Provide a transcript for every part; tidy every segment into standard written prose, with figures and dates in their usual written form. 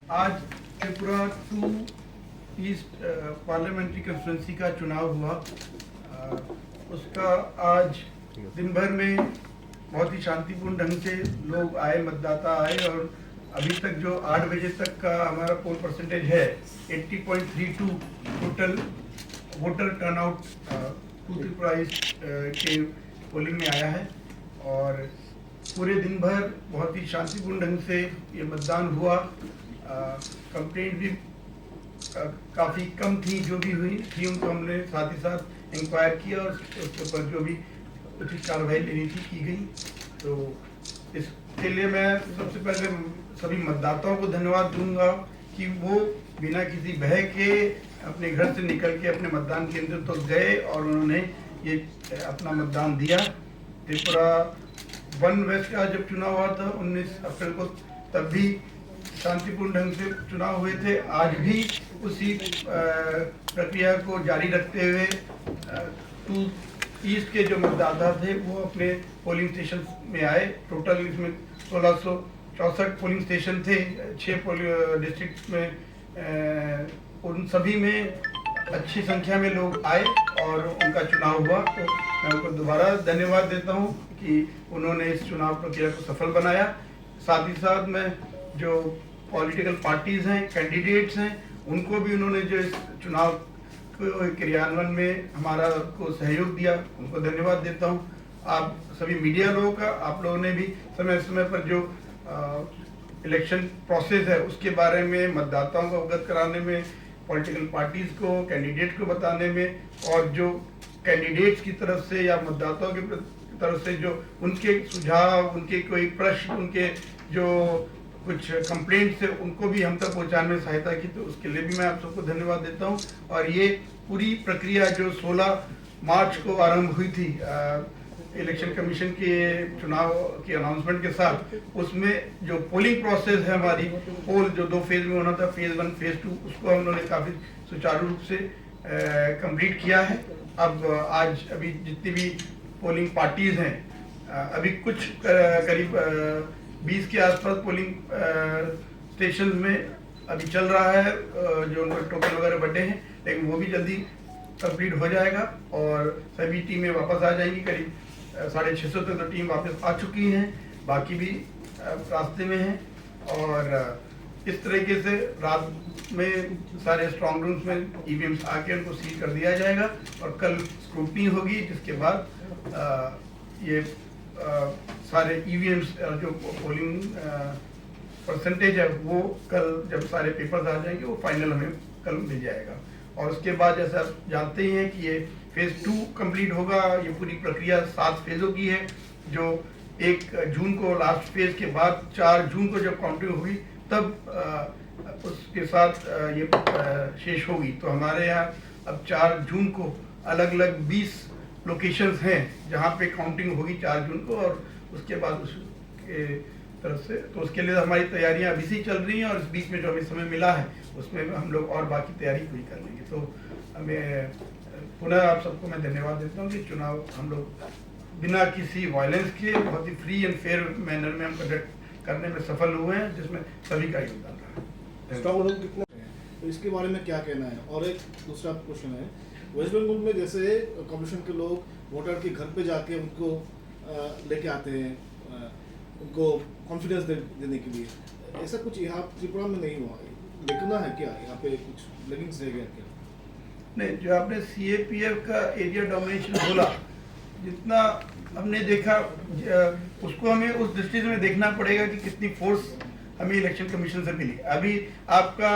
आज Tripura 2 east parliamentary constituency का चुनाव हुआ। उसका आज दिन भर में बहुत ही शांतिपूर्ण ढंग से लोग आए, मतदाता आए, और अभी तक जो 8 बजे तक का हमारा पोल परसेंटेज है 80.32 total voter turnout Tripura east के पोलिंग में आया है। और पूरे दिन भर बहुत ही शांतिपूर्ण ढंग से ये मतदान हुआ। कंप्लेंट भी काफ़ी कम थी, जो भी हुई थी उनको हमने साथ ही साथ इंक्वायर किया और उसके ऊपर जो भी उचित कार्रवाई लेनी थी की गई। तो इसके लिए मैं सबसे पहले सभी मतदाताओं को धन्यवाद दूंगा कि वो बिना किसी भय के अपने घर से निकल के अपने मतदान केंद्र तक गए और उन्होंने ये अपना मतदान दिया। त्रिपुरा 1 वेस्ट का जब चुनाव हुआ था 19 अप्रैल को, तब भी शांतिपूर्ण ढंग से चुनाव हुए थे। आज भी उसी प्रक्रिया को जारी रखते हुए 2 ईस्ट के जो मतदाता थे वो अपने पोलिंग स्टेशन में आए। टोटल इसमें 1664 पोलिंग स्टेशन थे 6 डिस्ट्रिक्ट में। उन सभी में अच्छी संख्या में लोग आए और उनका चुनाव हुआ। तो मैं उनको दोबारा धन्यवाद देता हूं कि उन्होंने इस चुनाव प्रक्रिया को सफल बनाया। साथ ही साथ मैं जो पॉलिटिकल पार्टीज हैं, कैंडिडेट्स हैं, उनको भी उन्होंने जो इस चुनाव क्रियान्वयन में हमारा को सहयोग दिया, उनको धन्यवाद देता हूं। आप सभी मीडिया लोगों का, आप लोगों ने भी समय समय पर जो इलेक्शन प्रोसेस है उसके बारे में मतदाताओं को अवगत कराने में, पॉलिटिकल पार्टीज को, कैंडिडेट को बताने में, और जो कैंडिडेट्स की तरफ से या मतदाताओं की तरफ से जो उनके सुझाव, उनके कोई प्रश्न, उनके जो कुछ कंप्लेंट्स है उनको भी हम तक पहुंचाने में सहायता की। तो उसके लिए भी मैं आप सबको धन्यवाद देता हूं। और ये पूरी प्रक्रिया जो 16 मार्च को आरंभ हुई थी इलेक्शन कमीशन के चुनाव के अनाउंसमेंट के साथ, उसमें जो पोलिंग प्रोसेस है हमारी, पोल जो 2 फेज में होना था, फेज 1 फेज 2, उसको हम लोगों ने काफ़ी सुचारू रूप से कंप्लीट किया है। अब आज अभी जितनी भी पोलिंग पार्टीज हैं, अभी कुछ करीब 20 के आसपास पोलिंग स्टेशन में अभी चल रहा है, जो उनका टोकन वगैरह बटे हैं, लेकिन वो भी जल्दी कंप्लीट हो जाएगा और सभी टीमें वापस आ जाएंगी। करीब 650 तक तो टीम वापस आ चुकी हैं, बाकी भी रास्ते में हैं। और इस तरीके से रात में सारे स्ट्रॉन्ग रूम्स में ईवीएम्स आके उनको सील कर दिया जाएगा और कल स्क्रूटनी होगी, जिसके बाद ये सारे ईवीएम्स जो पोलिंग परसेंटेज है वो कल जब सारे पेपर्स आ जाएंगे वो फाइनल हमें कल मिल जाएगा। और उसके बाद जैसे आप जानते ही हैं कि ये फेज 2 कंप्लीट होगा। ये पूरी प्रक्रिया 7 फेजों की है, जो 1 जून को लास्ट फेज के बाद 4 जून को जब काउंटिंग हुई तब उसके साथ ये शेष होगी। तो हमारे यहाँ अब 4 जून को अलग अलग 20 लोकेशंस हैं जहाँ पे काउंटिंग होगी 4 जून को, और उसके बाद उसके तरफ से तो उसके लिए हमारी तैयारियां अभी से चल रही हैं। और इस बीच में जो हमें समय मिला है उसमें हम लोग और बाकी तैयारी पूरी कर लेंगे। तो हमें पुनः आप सबको मैं धन्यवाद देता हूँ कि चुनाव हम लोग बिना किसी वायलेंस के बहुत ही फ्री एंड फेयर मैनर में हम कंडक्ट करने में सफल हुए हैं, जिसमें सभी का योगदान रहा। तो इसके बारे में क्या कहना है? और एक दूसरा क्वेश्चन है, वेस्ट बंगाल में जैसे कमीशन के लोग वोटर के घर पे जाके उनको लेके आते हैं, उनको कॉन्फिडेंस देने के लिए, ऐसा कुछ यहाँ त्रिपुरा में नहीं हुआ। देखना है क्या यहाँ पे कुछ लेगिंग्स रह गया क्या? नहीं, जो आपने CAPF का एरिया डोमिनेशन बोला, जितना हमने देखा उसको हमें उस दृष्टि से देखना पड़ेगा कि कितनी फोर्स हमें इलेक्शन कमीशन से मिली। अभी आपका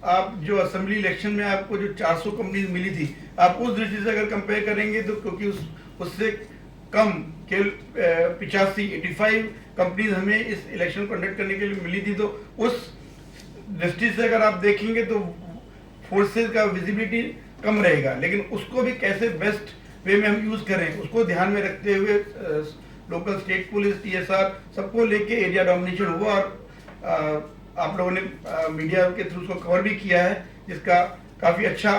आप जो असेंबली इलेक्शन में आपको जो 400 कंपनीज मिली थी, आप उस दृष्टि से अगर कंपेयर करेंगे तो क्योंकि उससे कम केवल 85 कंपनीज हमें इस इलेक्शन कंडक्ट करने के लिए मिली थी। तो उस दृष्टि से अगर आप देखेंगे तो फोर्सेस का विजिबिलिटी कम रहेगा, लेकिन उसको भी कैसे बेस्ट वे में हम यूज करें उसको ध्यान में रखते हुए लोकल स्टेट पुलिस, TSR सबको लेके एरिया डोमिनेशन हुआ। और आप लोगों ने मीडिया के थ्रू उसको कवर भी किया है, जिसका काफी अच्छा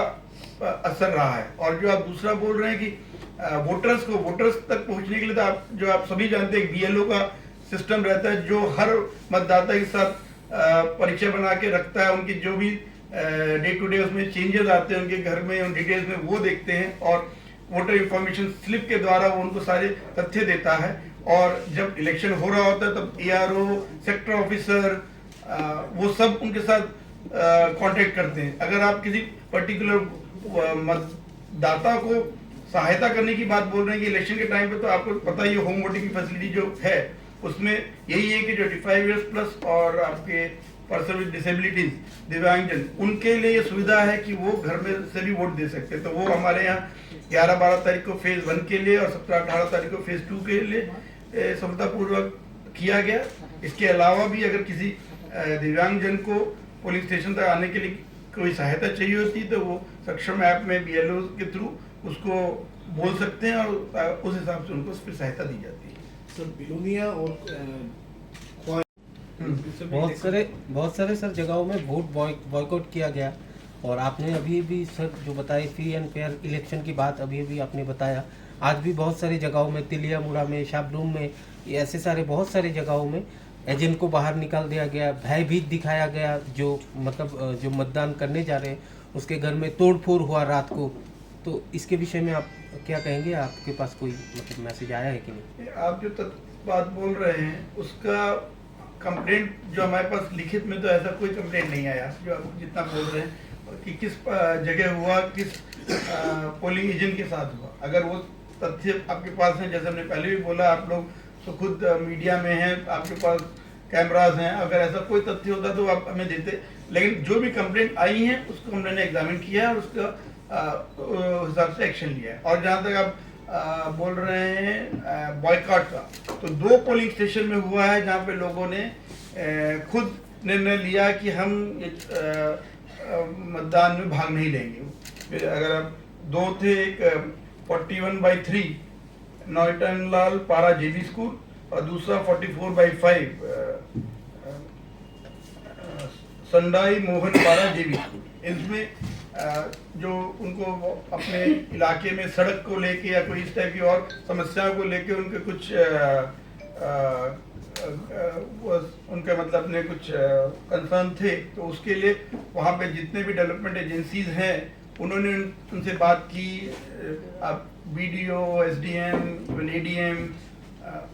असर रहा है। और जो आप दूसरा बोल रहे हैं कि वोटर्स तक पहुंचने के लिए, तो आप सभी जानते हैं BLO का सिस्टम रहता है, जो हर मतदाता के साथ परिचय बना के रखता है, उनकी जो भी डे टू डे उसमें चेंजेस आते हैं उनके घर में, उन डिटेल्स में वो देखते हैं और वोटर इंफॉर्मेशन स्लिप के द्वारा वो उनको सारे तथ्य देता है। और जब इलेक्शन हो रहा होता है तब ARO, सेक्टर ऑफिसर, वो सब उनके साथ कांटेक्ट करते हैं। अगर आप किसी पर्टिकुलर मतदाता को सहायता करने की बात बोल रहे हैं कि इलेक्शन के टाइम पे, तो आपको पता ही होम वोटिंग की फैसिलिटी जो है उसमें यही है कि जो 85 ईयर्स प्लस और आपके पर्सन विद डिसेबिलिटीज, दिव्यांगजन, उनके लिए ये सुविधा है कि वो घर में से भी वोट दे सकते हैं। तो वो हमारे यहाँ 11-12 तारीख को फेज 1 के लिए और 17-18 तारीख को फेज 2 के लिए सफलतापूर्वक किया गया। इसके अलावा भी अगर किसी दिव्यांगजन को पोलिंग स्टेशन तक आने के लिए कोई सहायता चाहिए होती तो वो सक्षम ऐप में BLO के थ्रू उसको बोल सकते हैं और उस हिसाब से उनको फिर सहायता दी जाती है। सर बिलोनिया और बहुत सारे सर जगहों में वोट बॉयकॉट किया गया। और आपने अभी भी सर जो बताए फ्री एंड फेयर इलेक्शन की बात अभी आपने बताया, आज भी बहुत सारी जगहों में, तिलियामुड़ा में, शाबलूम में, ऐसे सारे बहुत सारी जगहों में एजेंट को बाहर निकाल दिया गया, भयभीत दिखाया गया। जो मतलब जो मतदान करने जा रहे हैं उसके घर में तोड़फोड़ हुआ रात को। तो इसके विषय में आप क्या कहेंगे? आपके पास कोई मतलब मैसेज आया है कि नहीं? आप जो बात बोल रहे हैं उसका कंप्लेंट जो हमारे पास लिखित में तो ऐसा कोई कंप्लेंट नहीं आया जो आप जितना बोल रहे हैं कि किस जगह हुआ, किस पोलिंग एजेंट के साथ हुआ। अगर वो तथ्य आपके पास हैं, जैसे हमने पहले भी बोला, आप लोग तो खुद मीडिया में हैं, आपके पास कैमराज हैं, अगर ऐसा कोई तथ्य होता तो आप हमें देते। लेकिन जो भी कंप्लेंट आई है उसको हमने एग्जामिन किया है और उसका हिसाब से एक्शन लिया है। और जहाँ तक आप बोल रहे हैं बॉयकॉट का, तो 2 पोलिंग स्टेशन में हुआ है जहाँ पे लोगों ने खुद निर्णय लिया कि हम मतदान में भाग नहीं लेंगे। अगर आप 2 थे, एक 41/3 नॉयटन लाल पारा JB स्कूल और दूसरा 44/5 संडाई मोहन पारा JB स्कूल। इसमें जो उनको अपने इलाके में सड़क को लेके या कोई इस टाइप की और समस्याओं को लेके उनके कुछ उनके मतलब अपने कुछ कंसर्न थे, तो उसके लिए वहाँ पे जितने भी डेवलपमेंट एजेंसीज हैं उन्होंने उनसे बात की। अब BDO, SDM, ADM,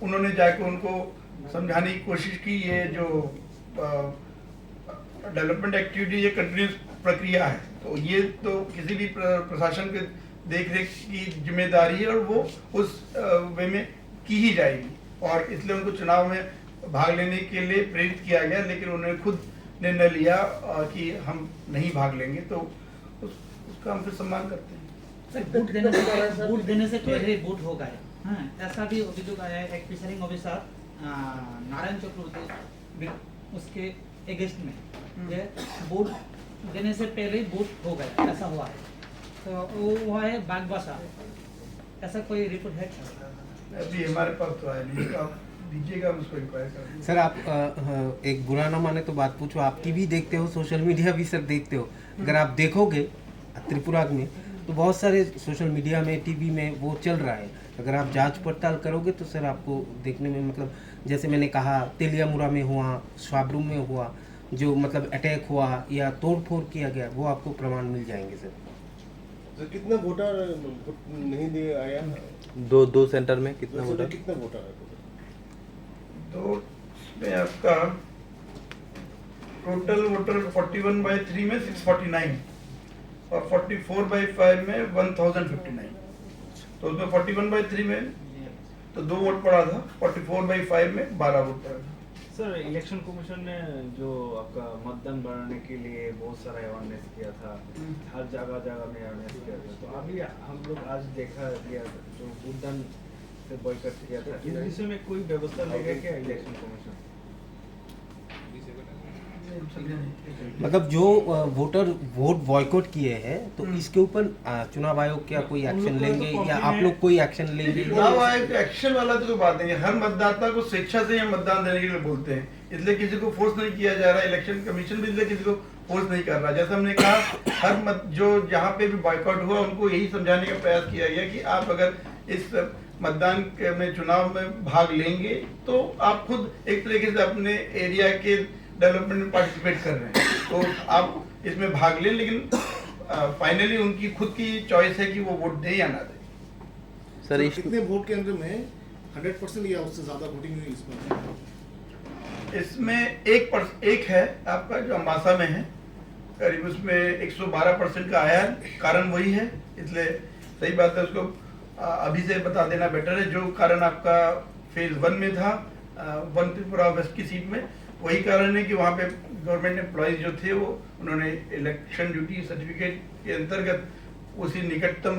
उन्होंने जाकर उनको समझाने की कोशिश की। ये जो डेवलपमेंट एक्टिविटी ये कंटिन्यूस प्रक्रिया है, तो ये तो किसी भी प्रशासन के देखरेख की जिम्मेदारी है और वो उस वे में की ही जाएगी। और इसलिए उनको चुनाव में भाग लेने के लिए प्रेरित किया गया, लेकिन उन्होंने खुद निर्णय लिया कि हम नहीं भाग लेंगे, तो उसका हम फिर सम्मान करते हैं। वोट देने से पहले वोट हो गए, हाँ, ऐसा भी अभियोग आया है। एक प्रिसाइडिंग ऑफिसर नारायण चतुर्वेदी उसके अगेंस्ट में ये वोट देने से पहले वोट हो गया, ऐसा हुआ है। तो वो हुआ है बागबासा, ऐसा कोई रिपोर्ट है? अभी हमारे पास तो आया नहीं, तो आप दीजिएगा, हम उसको इंक्वायर करेंगे। सर आप एक बुरा ना माने तो बात पूछो, आप टीवी देखते हो, सोशल मीडिया भी सर देखते हो। अगर आप देखोगे त्रिपुरा में तो बहुत सारे सोशल मीडिया में, टीवी में वो चल रहा है। अगर आप जांच पड़ताल करोगे तो सर आपको देखने में मतलब जैसे मैंने कहा तिलियामुड़ा में हुआ, शाबलूम में हुआ, जो मतलब अटैक हुआ या तोड़फोड़ किया गया, वो आपको प्रमाण मिल जाएंगे सर। तो कितना वोटर नहीं दे आया? दो सेंटर में कितना वोटर है? तो इसमें आपका टोटल वोटर 41/3 में 649 और 44/5 में 1059। तो उसमें 41/3 में तो 2 वोट पड़ा था, 44/5 में 12 वोट पड़ा था। सर इलेक्शन कमीशन ने जो आपका मतदान बढ़ाने के लिए बहुत सारा अवेयरनेस किया था, हर जगह में अवेयरनेस किया था। तो अभी हम लोग आज देखा गया जो मतदान से बॉयकॉट किया था, इस विषय में कोई व्यवस्था लेगा क्या इलेक्शन कमीशन? मतलब जो वोटर वोट बॉयकॉट किए हैं तो इसके ऊपर चुनाव आयोग क्या कोई एक्शन लेंगे या आप लोग कोई एक्शन लेंगे? चुनाव आयोग एक्शन वाला तो कोई बात नहीं है। हर मतदाता को स्वेच्छा से मतदान देने के लिए बोलते हैं, इसलिए किसी को फोर्स नहीं किया जा रहा। इलेक्शन कमीशन भी इसलिए किसी को फोर्स नहीं कर रहा। जैसे हमने कहा, हर जो जहाँ पे भी बॉयकॉट हुआ उनको यही समझाने का प्रयास किया गया कि आप अगर इस मतदान में चुनाव में भाग लेंगे तो आप खुद एक तरीके से अपने एरिया के डेवलपमेंट में पार्टिसिपेट कर रहे हैं, तो आप इसमें भाग लें, लेकिन फाइनली उनकी खुद की चॉइस है कि वो वोट दें या ना दें। सर तो इस कितने वोट केंद्र में 100% या उससे ज्यादा वोटिंग हुई इस पर? इसमें एक है आपका जो अम्बासा में है, करीब उसमें 112% का आया है। कारण वही है, इसलिए सही बात है, उसको अभी से बता देना बेटर है। जो कारण आपका फेज 1 में था, वन त्रिपुरा वेस्ट की सीट में, वही कारण है कि वहाँ पे गवर्नमेंट एम्प्लॉयज जो थे वो उन्होंने इलेक्शन ड्यूटी सर्टिफिकेट के अंतर्गत उसी निकटतम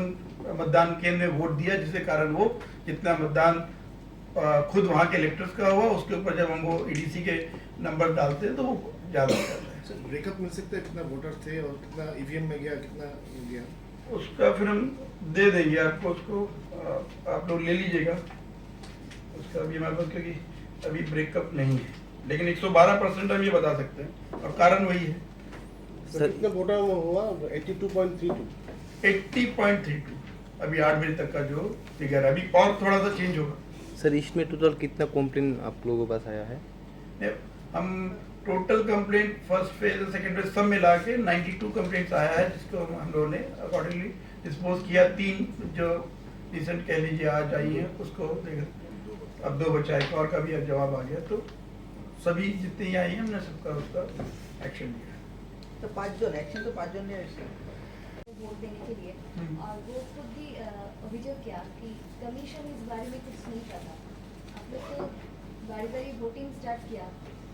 मतदान केंद्र में वोट दिया, जिसके कारण वो जितना मतदान खुद वहाँ के इलेक्टर्स का हुआ, उसके ऊपर जब हम वो ईडीसी के नंबर डालते हैं तो वो ज़्यादा हो जाता है। सर ब्रेकअप मिल सकता है कितना वोटर थे और कितना ईवीएम में गया, कितना गया? उसका फिर हम दे देंगे आपको, उसको आप लोग ले लीजिएगा उसका अभी हमारे पास, क्योंकि अभी ब्रेकअप नहीं है, लेकिन 112% हम ये बता सकते हैं और कारण वही है। सर कितना वोटर हुआ? 82.32। 80.32 अभी 8 बजे तक का जो फिगर है, अभी और थोड़ा सा चेंज होगा। सर इसमें टोटल कितना कंप्लेन आप लोगों के पास आया है? हम टोटल कंप्लेंट फर्स्ट फेज और सेकंड फेज सब मिला के 92 कंप्लेंट्स आया है, जिसको हम लोगों ने अकॉर्डिंगली डिस्पोज किया। 3 जो रिसेंट कह लीजिए आज आई है उसको देख, अब 2 बचा, एक और का भी अब जवाब आ गया, तो सभी जितनी आई हैं हमने सबका उसका एक्शन लिया। तो 5 जन एक्शन, तो 5 जन ने वोट देने के लिए, और वो खुद भी अभियोग किया कि कमीशन इस बारे में कुछ नहीं करता। आप लोग तो बारी बारी वोटिंग स्टार्ट किया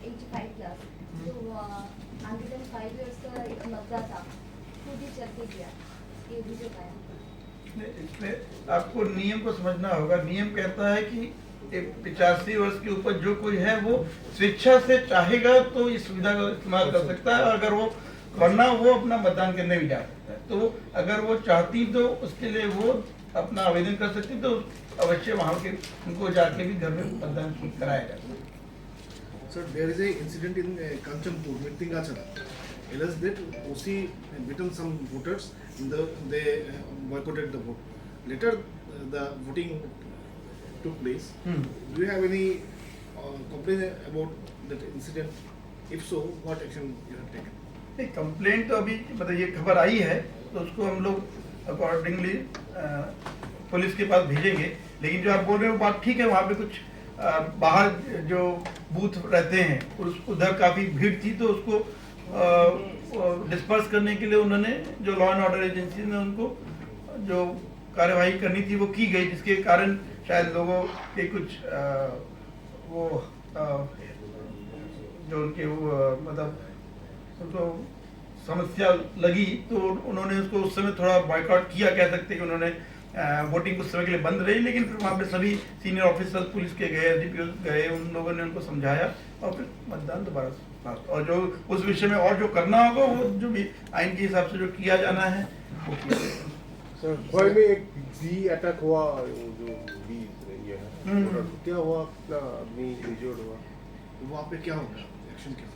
85 प्लस, तो आगे 5 इयर्स का एक मतदाता था, खुद ही चल के गया, ये अभियोग आया। इसमें आपको नियम को समझना होगा। नियम कहता है कि 85 वर्ष के ऊपर जो कोई है वो स्वेच्छा से चाहेगा तो इस सुविधा का इस्तेमाल कर सकता है, और अगर वो वरना वो अपना मतदान करने भी जा सकता है। तो अगर वो चाहती तो उसके लिए वो अपना आवेदन कर सकती, तो अवश्य वहाँ के उनको जाके भी घर में मतदान कराया जाता है। Sir, there is a incident in Kanchanpur, Mittingachara. Alleged that OC beaten some voters, they boycotted the vote. Later, the voting took place. Do you have any complaint about that incident? If so, what action you have taken? नहीं, complaint तो अभी मतलब ये खबर आई है तो उसको हम लोग अकॉर्डिंगली पुलिस के पास भेजेंगे। लेकिन जो आप बोल रहे हैं वो बात ठीक है, वहाँ पे कुछ बाहर जो बूथ रहते हैं उधर काफ़ी भीड़ थी, तो उसको डिस्पर्स करने के लिए उन्होंने जो लॉ एंड ऑर्डर एजेंसी ने उनको जो कार्यवाही करनी थी वो की गई, जिसके कारण शायद लोगों के कुछ वो जो उनके वो मतलब उनको समस्या लगी, तो उन्होंने उसको उस समय थोड़ा बॉयकॉट किया, कह सकते हैं कि उन्होंने वोटिंग कुछ समय के लिए बंद रही। लेकिन फिर वहाँ पे सभी सीनियर ऑफिसर्स पुलिस के गए, एसडीपीओ गए, उन लोगों ने उनको समझाया और फिर मतदान दोबारा से। और जो उस विषय में और जो करना होगा वो जो भी आइन के हिसाब से जो किया जाना है वो किया जाएगा। सर मुंबई में एक बी अटैक हुआ, जो बी ये है, क्या हुआ? कितना आदमी इंजर्ड हुआ? वहाँ पे क्या होगा, एक्शन क्या?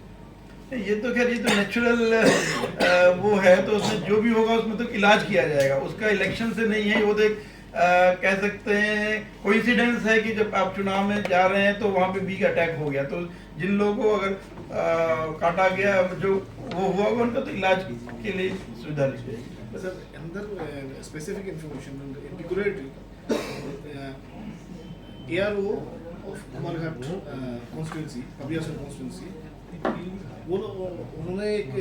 ये तो खैर ये तो नेचुरल वो है, तो उसमें जो भी होगा उसमें तो इलाज किया जाएगा, उसका इलेक्शन से नहीं है। वो तो एक कह सकते हैं कोइंसिडेंस है कि जब आप चुनाव में जा रहे हैं तो वहाँ पे बी अटैक हो गया, तो जिन लोगों को अगर काटा गया जो वो हुआ होगा उनका तो इलाज के लिए सुविधा ली जाएगी। सर अंदर specific information peculiarity ARO of Kumarghat constituency, अभियासन कॉन्स्टिट्यूंसी, वो उन्होंने एक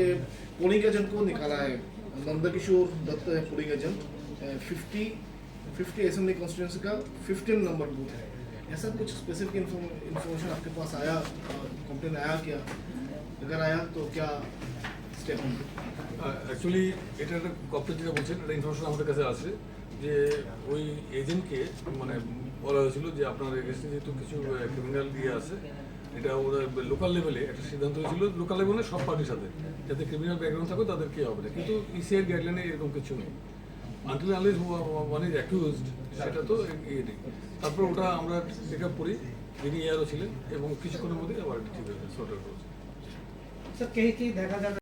पोलिंग एजेंट को निकाला है, नंदकिशोर दत्त है पोलिंग एजेंट, 50 असेंबली कॉन्स्टिट्यूंसी का 15 नंबर बूथ है। ऐसा कुछ स्पेसिफिक इन्फॉर्मेशन आपके पास आया, कंप्लेन आया क्या? अगर आया तो क्या স্টেপ নেবে? অ্যাকচুয়ালি এটা একটা কপ্টের যেটা বলছেন এটা ইনফরমেশন আমাদের কাছে আছে যে ওই এজেন্টকে মানে বলা হয়েছিল যে আপনার এগেন্সটে যেহেতু কিছু ক্রিমিনাল ইয়ে আছে, এটা ওরা লোকাল লেভেলে একটা সিদ্ধান্ত হয়েছিল, লোকাল লেভেলে সব পার্টির সাথে যাতে ক্রিমিনাল ব্যাকগ্রাউন্ড থাকে তাদের কে হবে না, কিন্তু ইসিআইয়ের গাইডলাইনে এরকম কিছু নেই। Until unless one is accused সেটা তো ইয়ে নেই। তারপর ওটা আমরা চেক আপ করি, যিনি এআরও ছিলেন, এবং কিছুক্ষণের মধ্যে আবার ঠিক হয়ে যায়, সর্ট আউট হয়েছে। सर कहीं कहीं देखा जाता